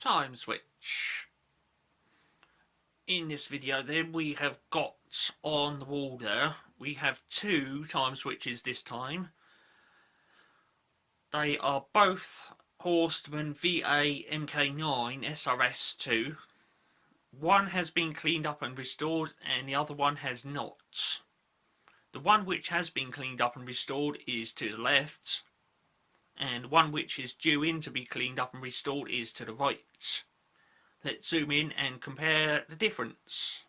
time switch. In this video then we have got on the wall there, we have two time switches this time. They are both Horstmann VA Mk9 SRS 2. One has been cleaned up and restored and the other one has not. The one which has been cleaned up and restored is to the left, and one which is due in to be cleaned up and restored is to the right. Let's zoom in and compare the difference.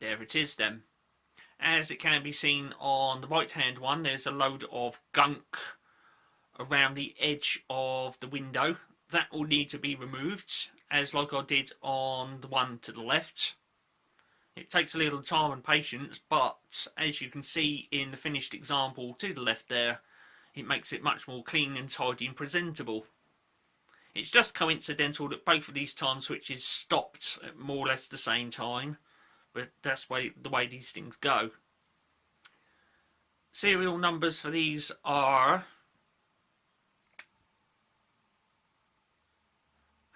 There it is then. As it can be seen on the right hand one, there's a load of gunk around the edge of the window. That will need to be removed, as like I did on the one to the left. It takes a little time and patience, but as you can see in the finished example to the left there, it makes it much more clean and tidy and presentable. It's just coincidental that both of these time switches stopped at more or less the same time, but that's the way these things go. Serial numbers for these are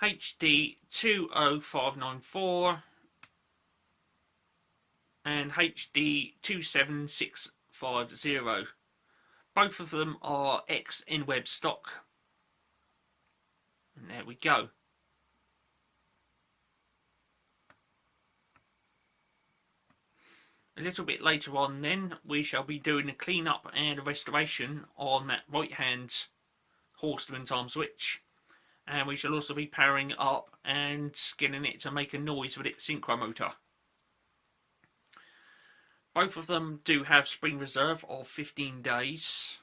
HD 20594 and HD 27650. Both of them are ex-InWeb stock. And there we go. A little bit later on then, we shall be doing a clean-up and a restoration on that right-hand Horstmann time switch. And we shall also be powering it up and getting it to make a noise with its synchro motor. Both of them do have spring reserve of 15 days.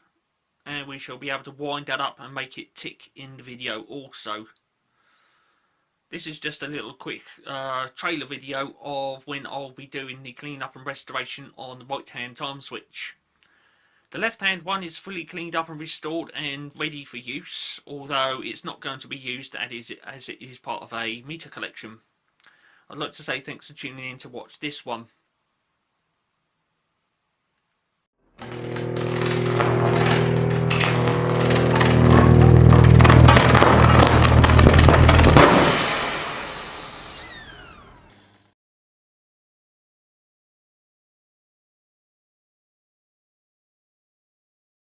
And we shall be able to wind that up and make it tick in the video also. This is just a little quick trailer video of when I'll be doing the clean up and restoration on the right hand time switch. The left hand one is fully cleaned up and restored and ready for use, although it's not going to be used as it is part of a meter collection. I'd like to say thanks for tuning in to watch this one.